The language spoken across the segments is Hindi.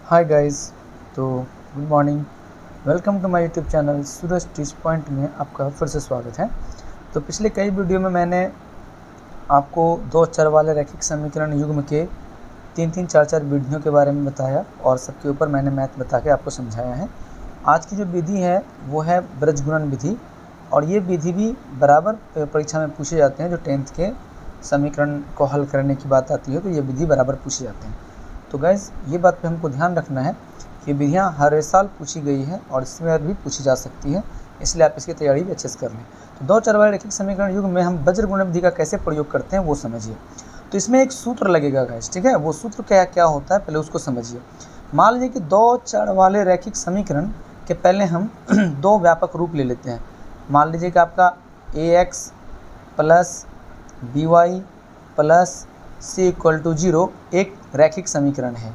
हाय गाइस। तो good morning, welcome to my YouTube channel Suraj teach point में आपका फिर से स्वागत है। तो पिछले कई वीडियो में मैंने आपको दो चर वाले रैखिक समीकरण युग्म के 3-3, 4-4 विधियों के बारे में बताया और सबके ऊपर मैंने मैथ बता के आपको समझाया है। आज की जो विधि है वो है ब्रजगुणन विधि, और ये विधि भी बराबर परीक्षा में पूछे जाते हैं। जो 10th के समीकरण को हल करने की बात आती है तो ये विधि बराबर पूछे जाते हैं। तो गाइस, ये बात पे हमको ध्यान रखना है कि विधियाँ हर साल पूछी गई है और इसमें भी पूछी जा सकती है, इसलिए आप इसकी तैयारी भी अच्छे से कर लें। तो दो चर वाले रैखिक समीकरण युग्म में हम ब्रजगुणन विधि का कैसे प्रयोग करते हैं वो समझिए। तो इसमें एक सूत्र लगेगा गाइस, ठीक है। वो सूत्र क्या क्या होता है पहले उसको समझिए। मान लीजिए कि दो चर वाले रैखिक समीकरण के पहले हम दो व्यापक रूप ले लेते हैं। मान लीजिए कि आपका ax plus by plus c=0 एक रैखिक समीकरण है,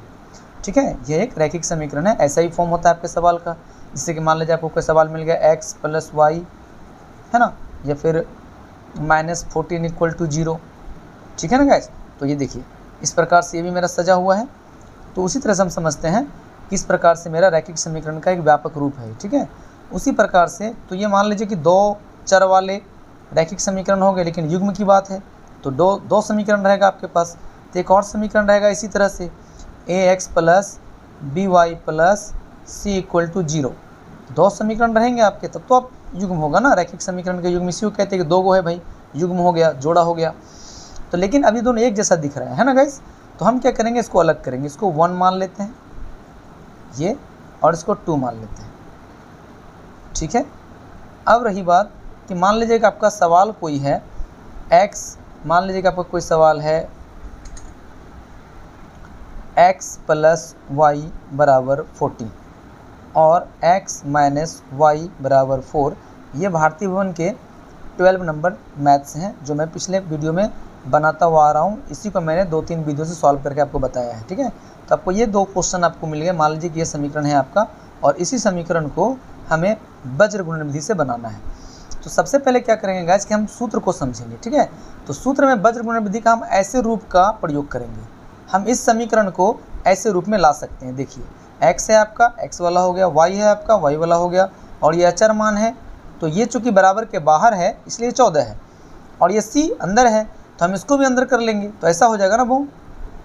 ठीक है। यह एक रैखिक समीकरण है। ऐसा ही फॉर्म होता है आपके सवाल का, जिससे कि मान लीजिए आपको कोई सवाल मिल गया x प्लस वाई, है ना, या फिर -14 = 0, ठीक है ना गाइस। तो ये देखिए इस प्रकार से ये भी मेरा सजा हुआ है। तो उसी तरह से हम समझते हैं किस प्रकार से मेरा रैखिक समीकरण का एक व्यापक रूप है, ठीक है। उसी प्रकार से तो ये मान लीजिए कि दो चर वाले रैखिक समीकरण हो गए, लेकिन युग्म की बात है तो दो समीकरण रहेगा आपके पास। तो एक और समीकरण रहेगा इसी तरह से ax plus by plus c=0। दो समीकरण रहेंगे आपके, तब तो आप युग्म होगा ना। रैखिक समीकरण के युग्म इसी को कहते हैं कि दो गो है भाई, युग्म हो गया, जोड़ा हो गया। तो लेकिन अभी दोनों एक जैसा दिख रहा है ना गाइस। तो हम क्या करेंगे, इसको अलग करेंगे। इसको 1 मान लेते हैं ये, और इसको 2 मान लेते हैं, ठीक है। अब रही बात कि मान लीजिए कि आपका सवाल कोई है x, मान लीजिए कि आपका कोई सवाल है x प्लस वाई बराबर 40 और x माइनस वाई बराबर 4। ये भारतीय भवन के 12 नंबर मैथ्स हैं जो मैं पिछले वीडियो में बनाता हुआ आ रहा हूँ। इसी को मैंने 2-3 वीडियो से सॉल्व करके आपको बताया है, ठीक है। तो आपको ये दो क्वेश्चन आपको मिल गए। मान लीजिए कि ये समीकरण है आपका, और इसी समीकरण को हमें वज्रगुणन विधि से बनाना है। तो सबसे पहले क्या करेंगे गाइस कि हम सूत्र को समझेंगे, ठीक है। तो सूत्र में वज्रगुणन विधि का हम ऐसे रूप का प्रयोग करेंगे। हम इस समीकरण को ऐसे रूप में ला सकते हैं। देखिए x है आपका, x वाला हो गया, y है आपका, y वाला हो गया, और ये अचर मान है तो ये चूँकि बराबर के बाहर है इसलिए 14 है, और ये c अंदर है तो हम इसको भी अंदर कर लेंगे। तो ऐसा हो जाएगा ना वो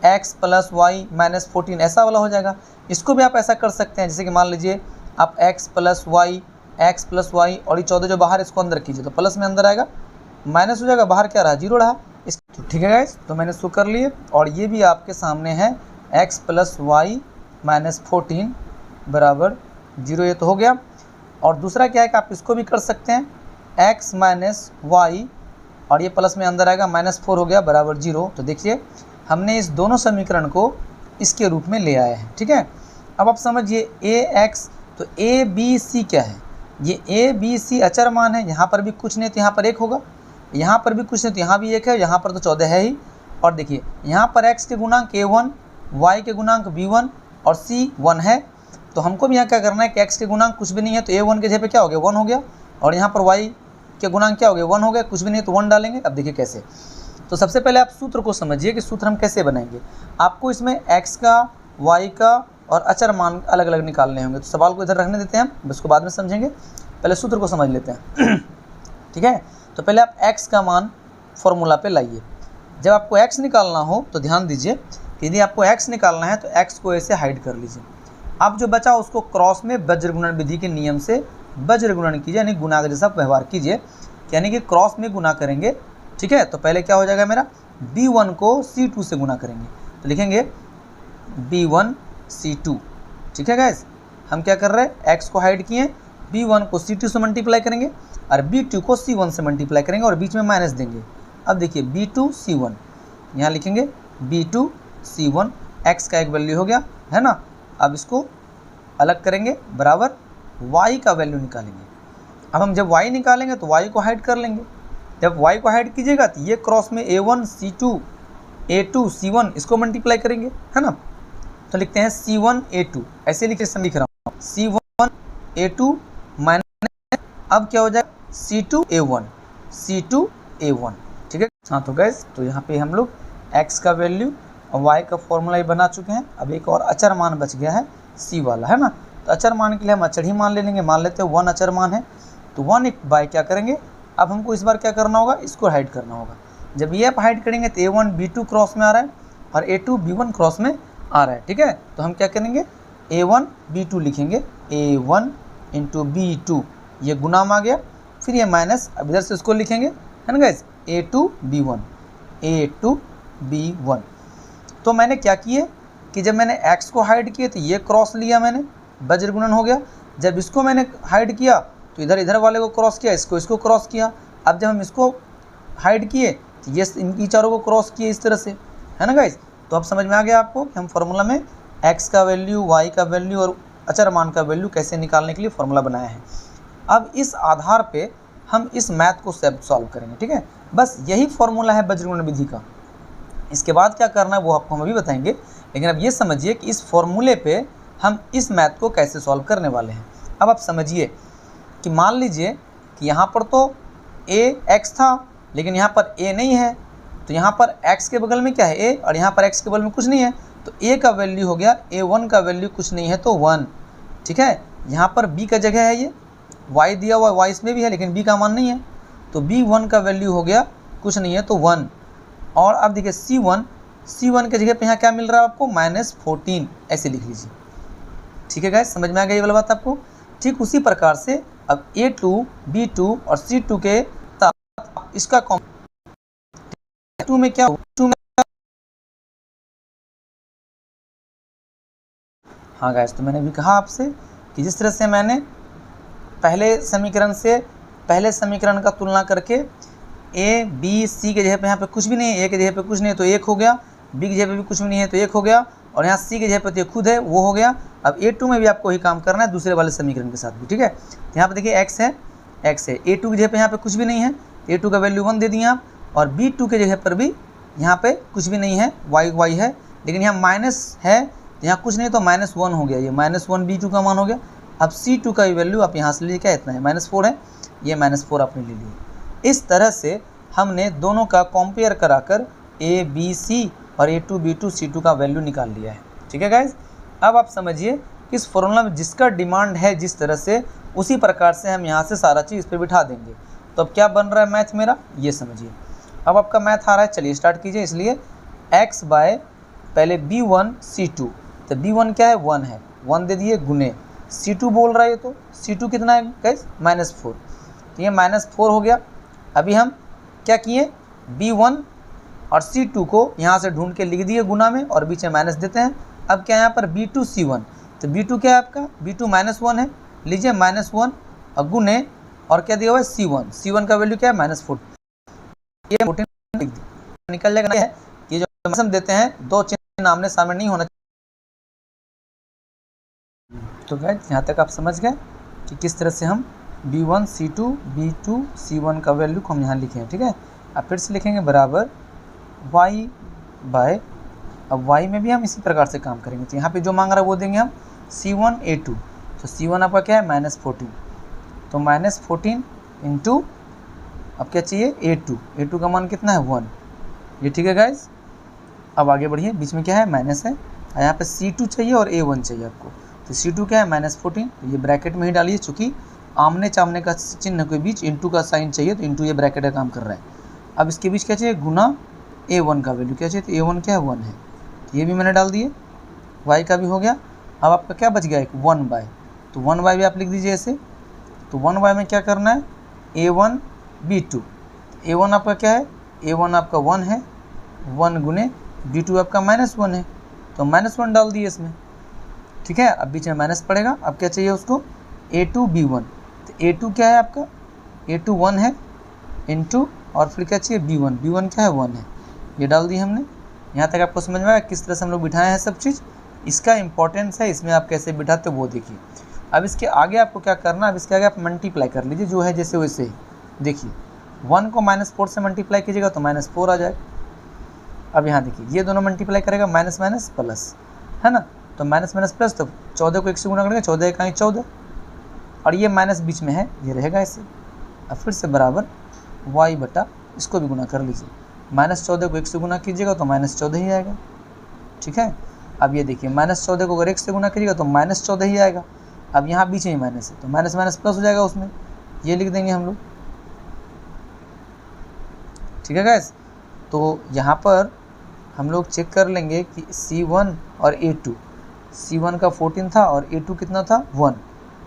x प्लस वाई माइनस 14 ऐसा वाला हो जाएगा। इसको भी आप ऐसा कर सकते हैं, जैसे कि मान लीजिए आप x प्लस वाई और ये 14 जो बाहर, इसको अंदर कीजिए तो प्लस में अंदर आएगा, माइनस हो जाएगा, बाहर क्या रहा, 0 रहा। तो ठीक है गाइस, तो मैंने इसको कर लिए, और ये भी आपके सामने है x प्लस वाई माइनस 14 बराबर 0, ये तो हो गया। और दूसरा क्या है कि आप इसको भी कर सकते हैं x माइनस वाई, और ये प्लस में अंदर आएगा, -4 हो गया बराबर 0। तो देखिए हमने इस दोनों समीकरण को इसके रूप में ले आए हैं, ठीक है। अब आप समझिए ax, तो a b c क्या है, ये a b c अचर मान है। यहाँ पर भी कुछ नहीं तो यहाँ पर 1 होगा, यहाँ पर भी कुछ नहीं तो यहाँ भी 1 है, यहाँ पर तो 14 है ही। और देखिए यहाँ पर x के गुणांक a1, y के गुणांक b1 और c 1 है। तो हमको भी यहाँ क्या करना है कि x के गुणांक कुछ भी नहीं है तो a1 के जगह पे क्या हो गया, 1 हो गया, और यहाँ पर y के गुणांक क्या हो गया, 1 हो गया, कुछ भी नहीं तो 1 डालेंगे। अब देखिए कैसे। तो सबसे पहले आप सूत्र को समझिए कि सूत्र हम कैसे बनाएंगे। आपको इसमें x का, y का और अचर मान अलग अलग निकालने होंगे। तो सवाल को इधर रखने देते हैं हम, उसको बाद में समझेंगे, पहले सूत्र को समझ लेते हैं ठीक है। तो पहले आप x का मान फॉर्मूला पे लाइए। जब आपको x निकालना हो तो ध्यान दीजिए कि यदि आपको x निकालना है तो x को ऐसे हाइड कर लीजिए। अब जो बचा उसको क्रॉस में वज्रगुणन विधि के नियम से वज्रगुणन कीजिए, यानी गुणा जैसा व्यवहार कीजिए, यानी कि क्रॉस में गुना करेंगे, ठीक है। तो पहले क्या हो जाएगा मेरा, b1 को c2 से गुना करेंगे तो लिखेंगे b1 c2, ठीक है गाइस। हम क्या कर रहे हैं, x को हाइड किए, b1 को c2 से मल्टीप्लाई करेंगे और b2 को c1 से मल्टीप्लाई करेंगे और बीच में माइनस देंगे। अब देखिए b2 c1, यहाँ लिखेंगे b2 c1, x का एक वैल्यू हो गया, है ना। अब इसको अलग करेंगे बराबर y का वैल्यू निकालेंगे। अब हम जब y निकालेंगे तो y को हाइड कर लेंगे। जब y को हाइड कीजिएगा तो ये क्रॉस में a1 c2 a2 c1 इसको मल्टीप्लाई करेंगे, है ना। तो लिखते हैं c1 a2, ऐसे लिख रहा हूँ c1 a2 माइनस, अब क्या हो जाएगा c2 a1, ठीक है। हाँ तो गैस, तो यहाँ पे हम लोग x का वैल्यू और y का फॉर्मूला ही बना चुके हैं। अब एक और अचर मान बच गया है c वाला, है ना। तो अचर मान के लिए हम अचर ही मान ले लेंगे, मान लेते हैं 1 अचर मान है। तो 1 एक बाय क्या करेंगे, अब हमको इस बार क्या करना होगा, इसको हाइड करना होगा। जब ये आप हाइड करेंगे तो a1 b2 क्रॉस में आ रहा है और a2 b1 क्रॉस में आ रहा है, ठीक है। तो हम क्या करेंगे, a1 b2 लिखेंगे, a1 इंटू b2, ये गुनाम आ गया, फिर ये माइनस, अब इधर से उसको लिखेंगे, है ना गाइस, a2 b1। तो मैंने क्या किए कि जब मैंने x को हाइड किए तो ये क्रॉस लिया मैंने, वज्र गुणन हो गया। जब इसको मैंने हाइड किया तो इधर वाले को क्रॉस किया, इसको क्रॉस किया। अब जब हम इसको हाइड किए तो ये इनकी चारों को क्रॉस किए इस तरह से, है ना गाइस। तो अब समझ में आ गया आपको कि हम फार्मूला में x का वैल्यू, y का वैल्यू और अचर मान का वैल्यू कैसे निकालने के लिए फार्मूला बनाया है। अब इस आधार पे हम इस मैथ को सॉल्व करेंगे, ठीक है। बस यही फार्मूला है वज्र गुणन विधि का। इसके बाद क्या करना है वो आपको हम अभी बताएंगे, लेकिन अब ये समझिए कि इस फॉर्मूले पे हम इस मैथ को कैसे सॉल्व करने वाले हैं। अब आप समझिए कि मान लीजिए कि यहाँ पर तो x था, लेकिन यहाँ पर a नहीं है, तो यहाँ पर x के बगल में क्या है, a, और यहाँ पर x के बगल में कुछ नहीं है, तो a का वैल्यू हो गया, a1 का वैल्यू कुछ नहीं है तो 1, ठीक है। यहाँ पर b का जगह है, ये y दिया हुआ, y इसमें भी है लेकिन b का मान नहीं है, तो b1 का वैल्यू हो गया कुछ नहीं है तो 1। और अब देखिए c1 के जगह पे यहाँ क्या मिल रहा है आपको, -14, ऐसे लिख लीजिए, ठीक है गाइस, समझ में आ गई ये वाला बात आपको। ठीक उसी प्रकार से अब a2 b2 और c2 के साथ इसका टू में क्या, हाँ गाइस, तो मैंने भी कहा आपसे कि जिस तरह से मैंने पहले समीकरण का तुलना करके a b c के जगह पे यहाँ पे कुछ भी नहीं है, a के जगह पे कुछ नहीं है तो 1 हो गया, b की जगह पे भी कुछ भी नहीं है तो 1 हो गया, और यहाँ c की जगह पे तो खुद है वो हो गया। अब a2 में भी आपको वही काम करना है दूसरे वाले समीकरण के साथ भी, ठीक है। तो यहाँ पे देखिए x है, a2 की जगह पे यहाँ पे कुछ भी नहीं है, a2 का वैल्यू 1 दे दिए आप, और b2 के जगह पर भी यहाँ पे कुछ भी नहीं है, y है, लेकिन यहाँ माइनस है, यहाँ कुछ नहीं तो -1 हो गया, ये -1 b2 का मान हो गया। अब c2 का वैल्यू आप यहाँ से लिए क्या इतना है, -4 है, ये -4 आपने ले लिया। इस तरह से हमने दोनों का कंपेयर कराकर a b c और a2 b2 c2 का वैल्यू निकाल लिया है, ठीक है गाइज। अब आप समझिए कि इस फॉर्मूला में जिसका डिमांड है जिस तरह से, उसी प्रकार से हम यहाँ से सारा चीज़ इस पर बिठा देंगे। तो अब क्या बन रहा है मैथ मेरा, ये समझिए। अब आपका मैथ आ रहा है, चलिए स्टार्ट कीजिए। इसलिए x बाय पहले b1 c2, तो b1 क्या है, 1 है, 1 दे दिए गुने c2 बोल रहा है, तो c2 कितना है गाइस, -4, तो ये -4 हो गया। अभी हम क्या किए, b1 और c2 को यहाँ से ढूंढ के लिख दिए गुना में और बीच में माइनस देते हैं। अब क्या यहाँ पर b2 c1, तो b2 क्या है आपका, b2 -1 है, लीजिए -1 और गुने और क्या दिया हुआ है c1 का वैल्यू क्या है -14, ये 14 निकल जाएगा। है ये जो हम देते हैं दो चिन्ह आमने सामने नहीं होना चाहिए। तो गाइस यहाँ तक आप समझ गए कि किस तरह से हम b1 c2 b2 c1 का वैल्यू को हम यहाँ लिखे हैं, ठीक है। अब फिर से लिखेंगे बराबर y बाय, अब y में भी हम इसी प्रकार से काम करेंगे। तो यहाँ पे जो मांग रहा है वो देंगे हम c1 a2, तो c1 आपका क्या है -14, तो -14 इंटू अब क्या चाहिए a2 का मान कितना है 1, ये ठीक है गाइस। अब आगे बढ़िए, बीच में क्या है माइनस है, यहाँ पे c2 चाहिए और a1 चाहिए आपको, तो c2 क्या है -14, तो ये ब्रैकेट में ही डालिए, चूँकि आमने सामने का चिन्ह के बीच इंटू का साइन चाहिए, तो इंटू ये ब्रैकेट का काम कर रहा है। अब इसके बीच क्या चाहिए, गुना a1 का वैल्यू क्या चाहिए, तो a1 क्या है 1 है, तो ये भी मैंने डाल दिए, y का भी हो गया। अब आपका क्या बच गया, एक 1 बाय, तो 1 बाय भी आप लिख दीजिए ऐसे। तो 1 बाय में क्या करना है, a1 b2, a1 आपका क्या है, a1 आपका 1 है, 1 गुने b2 आपका -1 है, तो -1 डाल दिए इसमें, ठीक है। अब बीच में माइनस पड़ेगा। अब क्या चाहिए उसको, a2 b1, तो a2 क्या है आपका, a2 1 है इंटू और फिर क्या चाहिए b1 क्या है 1 है, ये डाल दिए हमने। यहाँ तक आपको समझ में आया किस तरह से हम लोग बिठाए हैं सब चीज़, इसका इंपॉर्टेंस है, इसमें आप कैसे बिठाते हो वो देखिए। अब इसके आगे आपको क्या करना है, अब इसके आगे आप मल्टीप्लाई कर लीजिए, जो है जैसे वैसे ही। देखिए 1 को -4 से मल्टीप्लाई कीजिएगा तो -4 आ जाएगा। अब यहाँ देखिए ये दोनों मल्टीप्लाई करेगा, माइनस माइनस प्लस, है ना, तो माइनस माइनस प्लस, तो 14 को 1 से गुना करेंगे, 14 का 14, और ये माइनस बीच में है, ये रहेगा ऐसे। अब फिर से बराबर y बटा, इसको भी गुना कर लीजिए, -14 को 1 से गुना कीजिएगा तो -14 ही आएगा, ठीक है। अब ये देखिए -14 को अगर 1 से गुना करिएगा तो -14 ही आएगा। अब यहाँ बीच में माइनस है तो माइनस माइनस प्लस हो जाएगा उसमें, ये लिख देंगे हम लोग, ठीक है गाइस। तो यहाँ पर हम लोग चेक कर लेंगे कि C1 और A2, C1 का 14 था और A2 कितना था 1,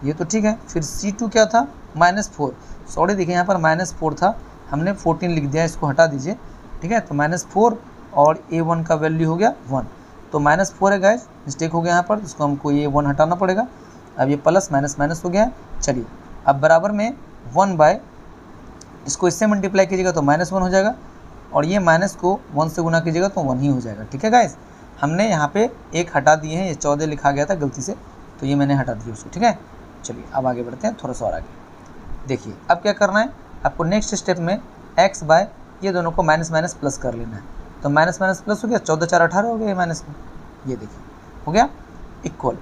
ये तो ठीक है। फिर C2 क्या था -4, सॉरी देखिए यहाँ पर -4 था, हमने 14 लिख दिया, इसको हटा दीजिए, ठीक है। तो -4 और A1 का वैल्यू हो गया 1, तो -4 है गाइस, मिस्टेक हो गया यहाँ पर, इसको हमको ये 1 हटाना पड़ेगा। अब ये प्लस माइनस माइनस हो गया है। चलिए अब बराबर में 1 बाय, इसको इससे मल्टीप्लाई कीजिएगा तो -1 हो जाएगा, और ये माइनस को 1 से गुना कीजिएगा तो 1 ही हो जाएगा, ठीक है गाइस। हमने यहाँ पे एक हटा दिए हैं, ये 14 लिखा गया था गलती से, तो ये मैंने हटा दिया उसको, ठीक है। चलिए अब आगे बढ़ते हैं थोड़ा सा और आगे। देखिए अब क्या करना है आपको, नेक्स्ट स्टेप में x बाय ये दोनों को माइनस माइनस प्लस कर लेना है। तो माइनस माइनस प्लस हो गया, 14 4 18 हो गया, ये माइनस में, ये देखिए हो गया, इक्वल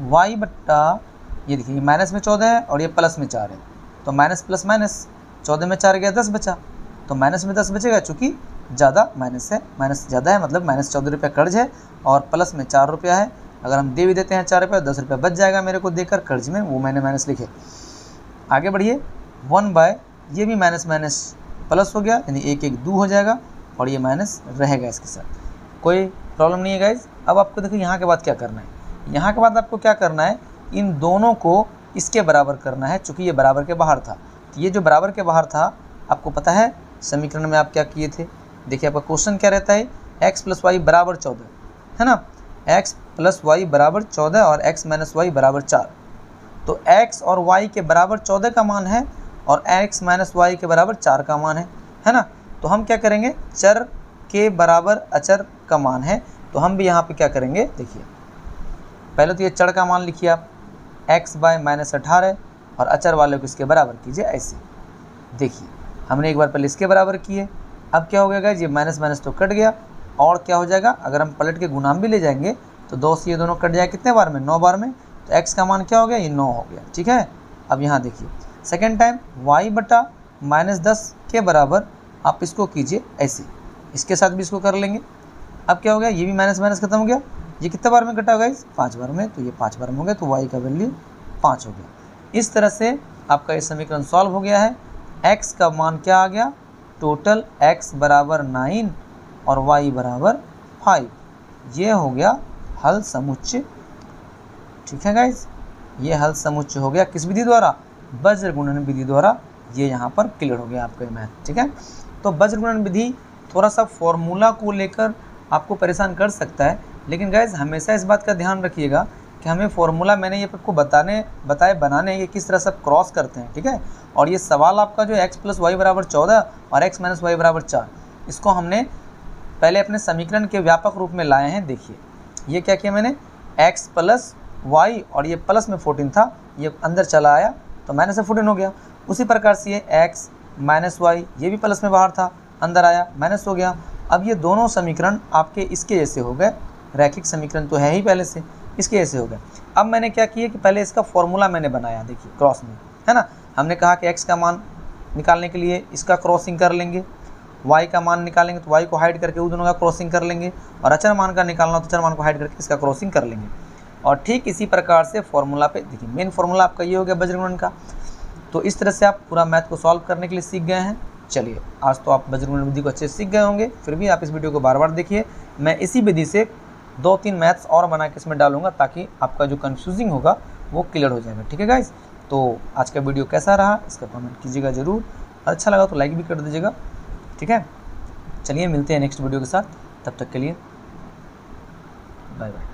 y बट्टा, ये देखिए माइनस में 14 है और ये प्लस में 4 है, तो माइनस प्लस माइनस, 14 में 4 गया 10 बचा, तो माइनस में 10 बचेगा, चूँकि ज़्यादा माइनस है, माइनस ज़्यादा है मतलब -14 रुपये कर्ज है और प्लस में 4 रुपया है। अगर हम दे भी देते हैं 4 रुपये, 10 रुपये बच जाएगा मेरे को देकर कर्ज में, वो मैंने माइनस लिखे। आगे बढ़िए, 1 बाय ये भी माइनस माइनस प्लस हो गया, यानी 1 1 2 हो जाएगा और ये माइनस रहेगा इसके साथ, कोई प्रॉब्लम नहीं है गाइज। अब आपको देखिए यहाँ के बाद क्या करना है, यहाँ के बाद आपको क्या करना है, इन दोनों को इसके बराबर करना है, चूँकि ये बराबर के बाहर था। तो ये जो बराबर के बाहर था, आपको पता है समीकरण में आप क्या किए थे, देखिए आपका क्वेश्चन क्या रहता है, x + y = 14, है ना, x + y = 14 और x - y = 4। तो x और y के बराबर 14 का मान है और x - y के बराबर 4 का मान है ना। तो हम क्या करेंगे, चर के बराबर अचर का मान है, तो हम भी यहाँ पे क्या करेंगे, देखिए पहले तो ये चर का मान लिखिए आप, x बाय -18 और अचर वाले को इसके बराबर कीजिए ऐसे। देखिए हमने एक बार पहले इसके बराबर किए, अब क्या हो गया गाइस, ये माइनस माइनस तो कट गया, और क्या हो जाएगा, अगर हम पलट के गुणाम भी ले जाएंगे तो 2 से ये दोनों कट जाए कितने बार में, 9 बार में, तो x का मान क्या हो गया, ये 9 हो गया, ठीक है। अब यहाँ देखिए सेकेंड टाइम y बटा -10 के बराबर आप इसको कीजिए ऐसे, इसके साथ भी इसको कर लेंगे। अब क्या हो गया, ये भी माइनस माइनस खत्म हो गया, ये कितने बार में कटा गाइस, 5 बार में, तो ये 5 बार में हो गया, तो y का वैल्यू 5 हो गया। इस तरह से आपका ये समीकरण सॉल्व हो गया है। x का मान क्या आ गया, टोटल x = 9 और y = 5, ये हो गया हल समुच्चय, ठीक है गाइज। ये हल समुच्चय हो गया किस विधि द्वारा, वज्र गुणन विधि द्वारा, ये यहाँ पर क्लियर हो गया आपका मैथ, ठीक है। तो वज्र गुणन विधि थोड़ा सा फॉर्मूला को लेकर आपको परेशान कर सकता है, लेकिन गाइज हमेशा इस बात का ध्यान रखिएगा कि हमें फॉर्मूला, मैंने ये आपको बताए बनाने ये किस तरह से क्रॉस करते हैं, ठीक है। और ये सवाल आपका जो x + y = 14 और x - y = 4, इसको हमने पहले अपने समीकरण के व्यापक रूप में लाए हैं। देखिए ये क्या किया मैंने, x + y और ये प्लस में 14 था, ये अंदर चला आया तो माइनस से 14 हो गया। उसी प्रकार से ये x - y, ये भी प्लस में बाहर था, अंदर आया माइनस हो गया। अब ये दोनों समीकरण आपके इसके जैसे हो गए, रैखिक समीकरण तो है ही पहले से, इसके जैसे हो गए। अब मैंने क्या किया कि पहले इसका फॉर्मूला मैंने बनाया, देखिए क्रॉस में, है ना। हमने कहा कि x का मान निकालने के लिए इसका क्रॉसिंग कर लेंगे, y का मान निकालेंगे तो y को हाइड करके उन दोनों का क्रॉसिंग कर लेंगे, और अचर मान का निकालना तो अचर मान को हाइड करके इसका क्रॉसिंग कर लेंगे। और ठीक इसी प्रकार से फॉर्मूला पे देखिए, मेन फॉर्मूला आपका ये हो गया वज्र गुणन का। तो इस तरह से आप पूरा मैथ को सॉल्व करने के लिए सीख गए हैं। चलिए आज तो आप वज्र गुणन विधि को अच्छे से सीख गए होंगे, फिर भी आप इस वीडियो को बार बार देखिए। मैं इसी विधि से 2-3 मैथ्स और बना के इसमें डालूंगा, ताकि आपका जो कन्फ्यूजिंग होगा वो क्लियर हो जाएगा, ठीक है गाइस। तो आज का वीडियो कैसा रहा इसका कमेंट कीजिएगा ज़रूर, अच्छा लगा तो लाइक भी कर दीजिएगा, ठीक है। चलिए मिलते हैं नेक्स्ट वीडियो के साथ, तब तक के लिए बाय बाय।